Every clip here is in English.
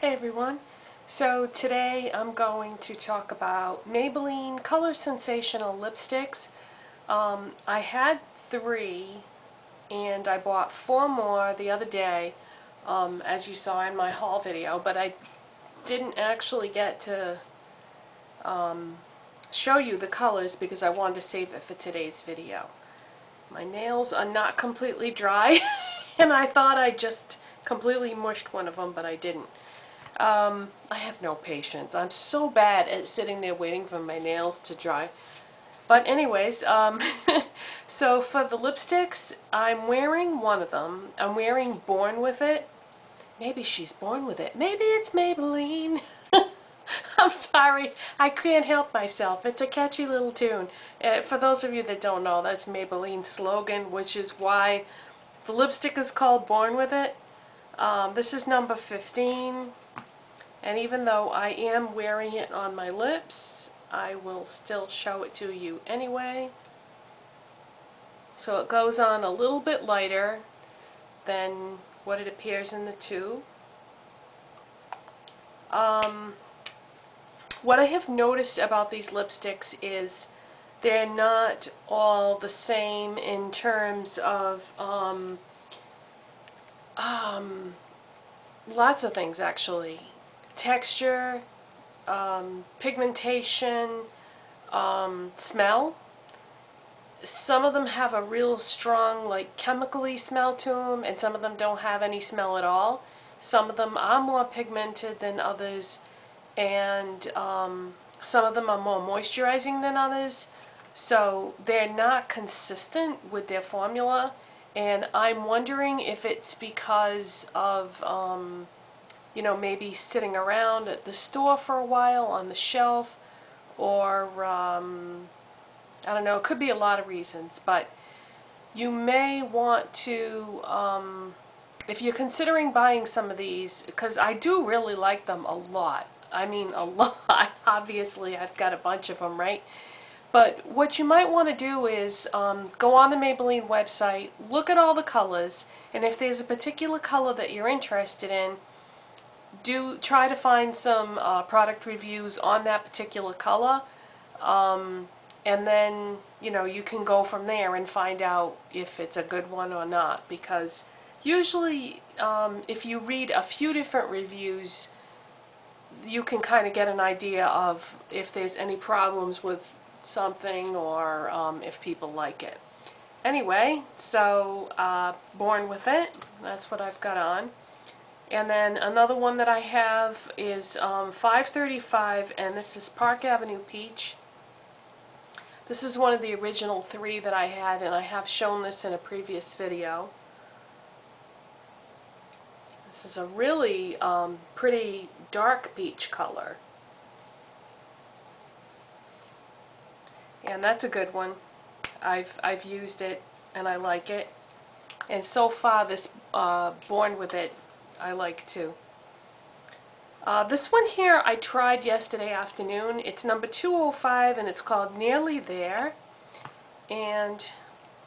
Hey everyone, so today I'm going to talk about Maybelline Color Sensational lipsticks. I had 3 and I bought 4 more the other day, as you saw in my haul video, but I didn't actually get to show you the colors because I wanted to save it for today's video. My nails are not completely dry and I thought I just completely mushed one of them, but I didn't. I have no patience. I'm so bad at sitting there waiting for my nails to dry. But anyways, so for the lipsticks, I'm wearing one of them. I'm wearing Born With It. Maybe she's born with it. Maybe it's Maybelline. I'm sorry. I can't help myself. It's a catchy little tune. For those of you that don't know, that's Maybelline's slogan, which is why the lipstick is called Born With It. This is number 15. And even though I am wearing it on my lips, I will still show it to you anyway. So it goes on a little bit lighter than what it appears in the tube. What I have noticed about these lipsticks is they're not all the same in terms of lots of things actually. Texture, pigmentation, smell. Some of them have a real strong, like, chemically smell to them, and some of them don't have any smell at all. Some of them are more pigmented than others, and some of them are more moisturizing than others. So they're not consistent with their formula, and I'm wondering if it's because of you know, maybe sitting around at the store for a while on the shelf, or I don't know, it could be a lot of reasons, but you may want to, if you're considering buying some of these, because I do really like them a lot. I mean a lot. Obviously I've got a bunch of them, right? But what you might want to do is go on the Maybelline website, look at all the colors, and if there's a particular color that you're interested in, do try to find some product reviews on that particular color, and then, you know, you can go from there and find out if it's a good one or not, because usually if you read a few different reviews, you can kind of get an idea of if there's any problems with something, or if people like it. Anyway, so Born With It, that's what I've got on. And then another one that I have is 535, and this is Park Avenue Peach. This is one of the original 3 that I had, and I have shown this in a previous video. This is a really pretty dark peach color. And that's a good one. I've used it and I like it. And so far this Born With It I like too. This one here I tried yesterday afternoon. It's number 205 and it's called Nearly There. And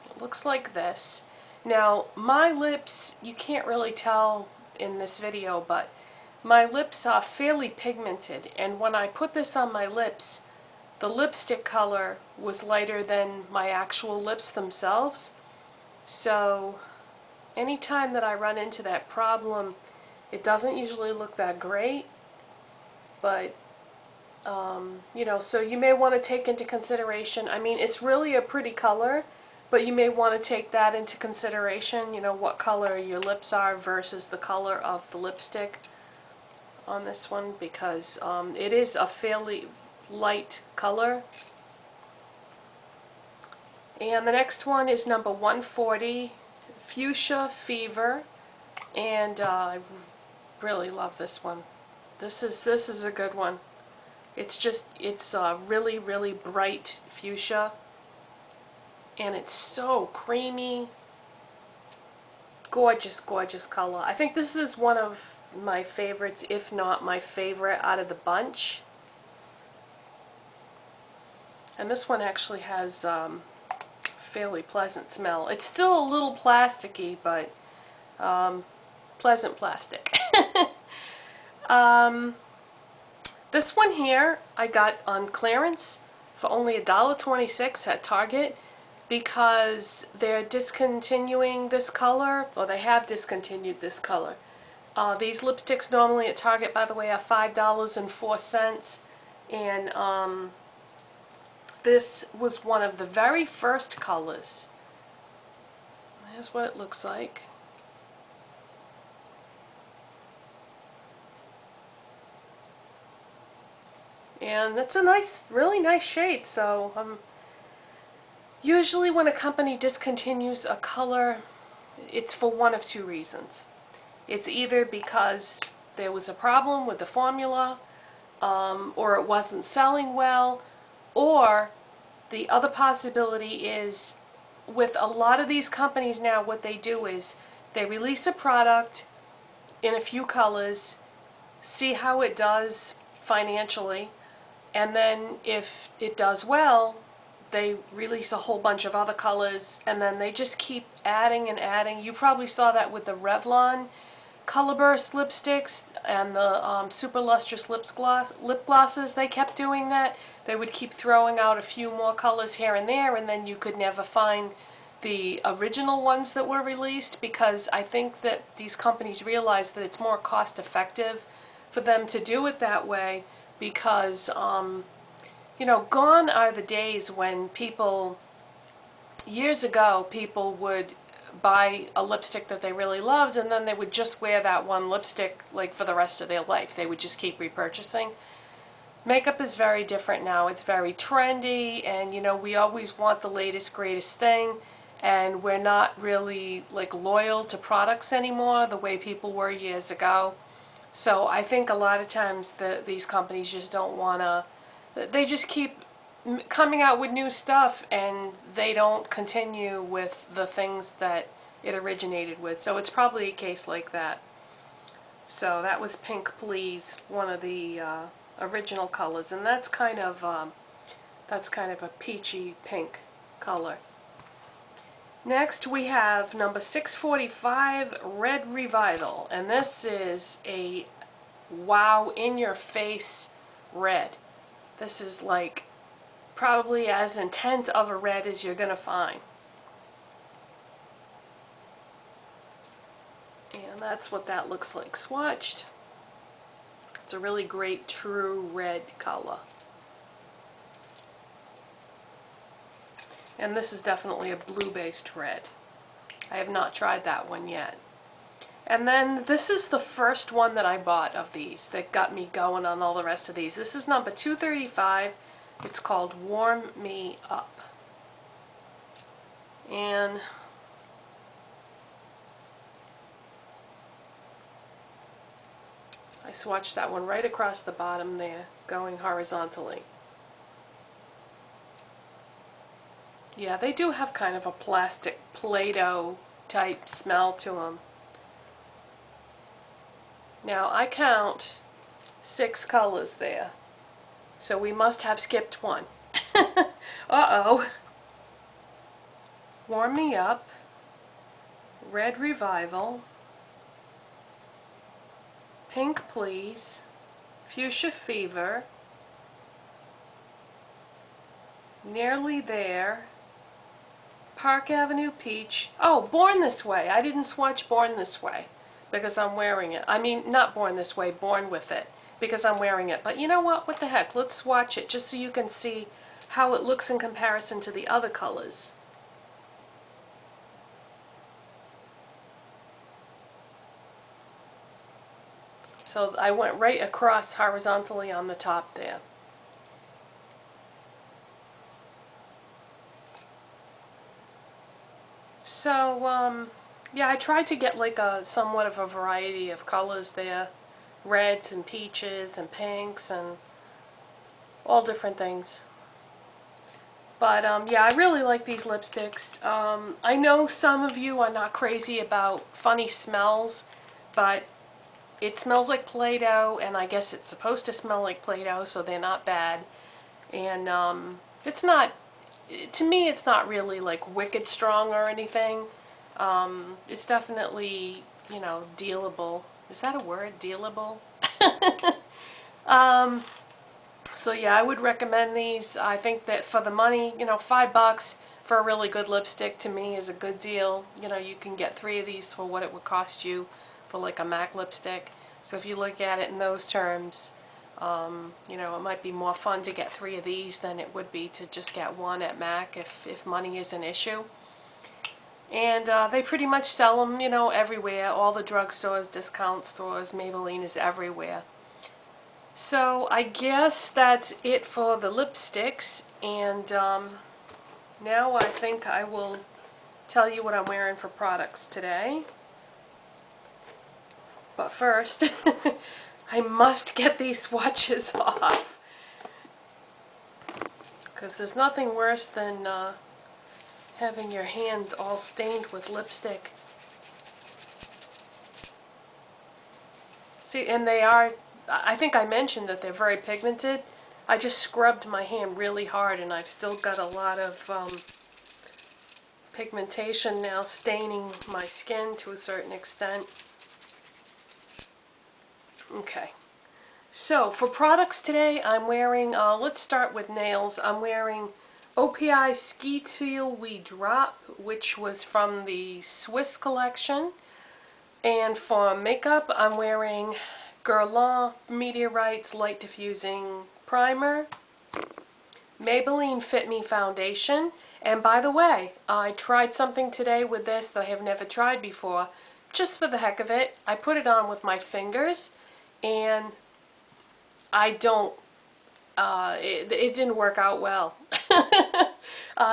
it looks like this. Now my lips, you can't really tell in this video, but my lips are fairly pigmented, and when I put this on my lips, the lipstick color was lighter than my actual lips themselves. So anytime that I run into that problem, it doesn't usually look that great, but you know, so you may want to take into consideration, I mean, it's really a pretty color, but you may want to take that into consideration, you know, what color your lips are versus the color of the lipstick on this one, because it is a fairly light color. And the next one is number 140, Fuchsia Fever, and I really love this one. This is a good one. It's really, really bright fuchsia, and it's so creamy. Gorgeous, gorgeous color. I think this is one of my favorites, if not my favorite out of the bunch. And this one actually has fairly pleasant smell. It's still a little plasticky, but pleasant plastic. This one here I got on clearance for only $1.26 at Target because they're discontinuing this color, or they have discontinued this color. These lipsticks normally at Target, by the way, are $5.04, and this was one of the very first colors. Here's what it looks like. And it's a nice, really nice shade. So usually when a company discontinues a color, it's for one of two reasons. It's either because there was a problem with the formula, or it wasn't selling well, or the other possibility is with a lot of these companies now, what they do is they release a product in a few colors, see how it does financially, and then if it does well, they release a whole bunch of other colors, and then they just keep adding and adding. You probably saw that with the Revlon Color Burst lipsticks and the Super Lustrous lip glosses. They kept doing that. They would keep throwing out a few more colors here and there, and then you could never find the original ones that were released, because I think that these companies realize that it's more cost effective for them to do it that way, because you know, gone are the days when people, years ago, people would buy a lipstick that they really loved and then they would just wear that one lipstick like for the rest of their life. They would just keep repurchasing. Makeup is very different now. It's very trendy, and you know, we always want the latest, greatest thing, and we're not really like loyal to products anymore the way people were years ago. So I think a lot of times these companies just don't want to, they just keep coming out with new stuff and they don't continue with the things that it originated with. So it's probably a case like that. So that was Pink Please, one of the original colors, and that's kind of a peachy pink color. Next we have number 645, Red Revival, and this is a wow, in your face red. This is like probably as intense of a red as you're gonna find. And that's what that looks like swatched. It's a really great true red color. And this is definitely a blue-based red. I have not tried that one yet. And then this is the first one that I bought of these that got me going on all the rest of these. This is number 235. It's called Warm Me Up. And I swatched that one right across the bottom there, going horizontally. Yeah, they do have kind of a plastic Play-Doh type smell to them. Now I count 6 colors there, so we must have skipped one. Uh-oh. Warm Me Up, Red Revival, Pink Please, Fuchsia Fever, Nearly There, Park Avenue Peach. Oh, Born This Way. I didn't swatch Born This Way because I'm wearing it. I mean, not Born This Way, Born With It, because I'm wearing it. But you know what? What the heck? Let's swatch it just so you can see how it looks in comparison to the other colors. So I went right across horizontally on the top there. So, yeah, I tried to get like a somewhat of a variety of colors there. Reds and peaches and pinks and all different things. But, yeah, I really like these lipsticks. I know some of you are not crazy about funny smells, but it smells like Play-Doh, and I guess it's supposed to smell like Play-Doh, so they're not bad. And it's not, to me, it's not really like wicked strong or anything. It's definitely, you know, dealable. Is that a word? Dealable? So yeah, I would recommend these. I think that for the money, you know, $5 for a really good lipstick to me is a good deal. You know, you can get 3 of these for what it would cost you for like a MAC lipstick. So if you look at it in those terms, you know, it might be more fun to get 3 of these than it would be to just get one at MAC if money is an issue. And they pretty much sell them, you know, everywhere. All the drugstores, discount stores, Maybelline is everywhere. So I guess that's it for the lipsticks, and now I think I will tell you what I'm wearing for products today. But first, I must get these swatches off, because there's nothing worse than having your hand all stained with lipstick. See, and they are, I think I mentioned that they're very pigmented. I just scrubbed my hand really hard and I've still got a lot of pigmentation now staining my skin to a certain extent. Okay, so for products today I'm wearing, let's start with nails. I'm wearing OPI Ski Teal We Drop, which was from the Swiss collection. And for makeup I'm wearing Guerlain Meteorites Light Diffusing Primer, Maybelline Fit Me Foundation, and by the way, I tried something today with this that I have never tried before, just for the heck of it. I put it on with my fingers, and I don't, it didn't work out well.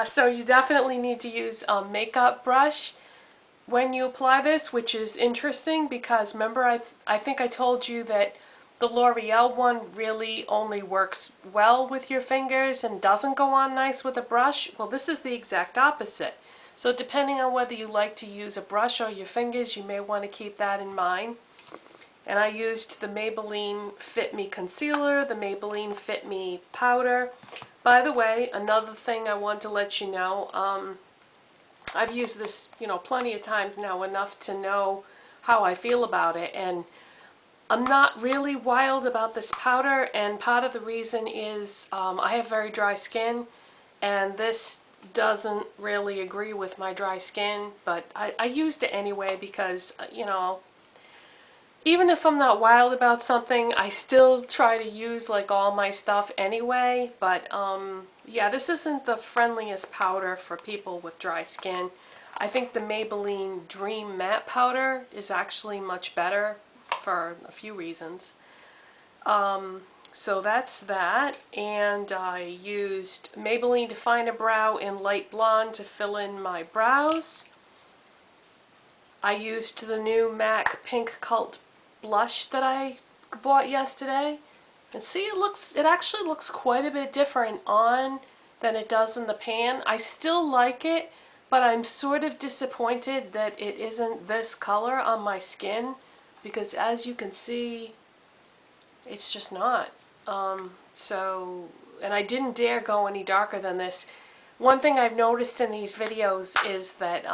So you definitely need to use a makeup brush when you apply this, which is interesting because remember I think I told you that the L'Oreal one really only works well with your fingers and doesn't go on nice with a brush. Well, this is the exact opposite. So depending on whether you like to use a brush or your fingers, you may want to keep that in mind. And I used the Maybelline Fit Me Concealer, the Maybelline Fit Me Powder. By the way, another thing I want to let you know, I've used this, you know, plenty of times now, enough to know how I feel about it, and I'm not really wild about this powder, and part of the reason is I have very dry skin, and this doesn't really agree with my dry skin, but I used it anyway because, you know, even if I'm not wild about something, I still try to use like all my stuff anyway, but yeah, this isn't the friendliest powder for people with dry skin. I think the Maybelline Dream Matte Powder is actually much better for a few reasons. So that's that, and I used Maybelline Definer Brow in Light Blonde to fill in my brows. I used the new MAC Pink Cult blush that I bought yesterday, and see, it actually looks quite a bit different on than it does in the pan. I still like it, but I'm sort of disappointed that it isn't this color on my skin, because as you can see, it's just not. And I didn't dare go any darker than this. One thing I've noticed in these videos is that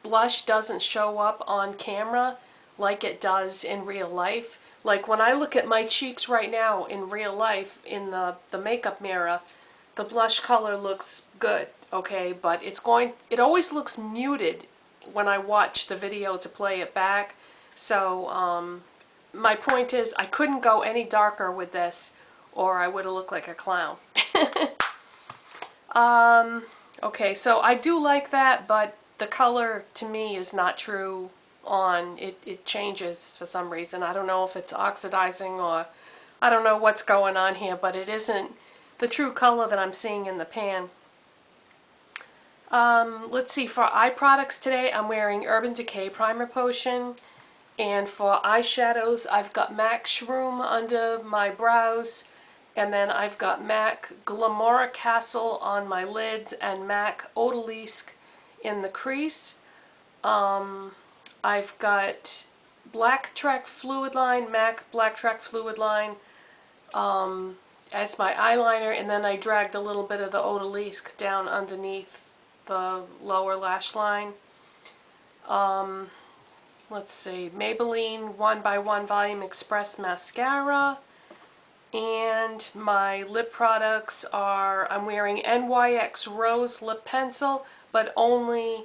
blush doesn't show up on camera like it does in real life. Like when I look at my cheeks right now in real life in the makeup mirror, the blush color looks good, okay, but it always looks muted when I watch the video to play it back. So my point is I couldn't go any darker with this or I would have looked like a clown. Okay, so I do like that, but the color to me is not true on. It changes for some reason. I don't know if it's oxidizing or I don't know what's going on here, but it isn't the true color that I'm seeing in the pan. Let's see, for eye products today I'm wearing Urban Decay Primer Potion, and for eyeshadows I've got MAC Shroom under my brows, and then I've got MAC Glamora Castle on my lids and MAC Odalisque in the crease. I've got Blacktrack Fluidline, MAC Blacktrack Fluidline as my eyeliner, and then I dragged a little bit of the Odalisque down underneath the lower lash line. What let's see, Maybelline One by One Volum Express mascara. And my lip products are, I'm wearing NYX Rose lip pencil, but only,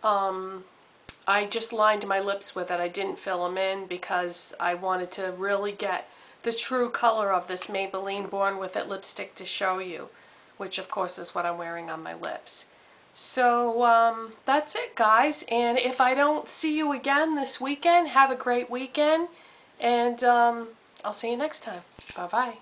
I just lined my lips with it. I didn't fill them in because I wanted to really get the true color of this Maybelline Born With It lipstick to show you, which of course is what I'm wearing on my lips. So that's it, guys, and if I don't see you again this weekend, have a great weekend, and I'll see you next time. Bye-bye.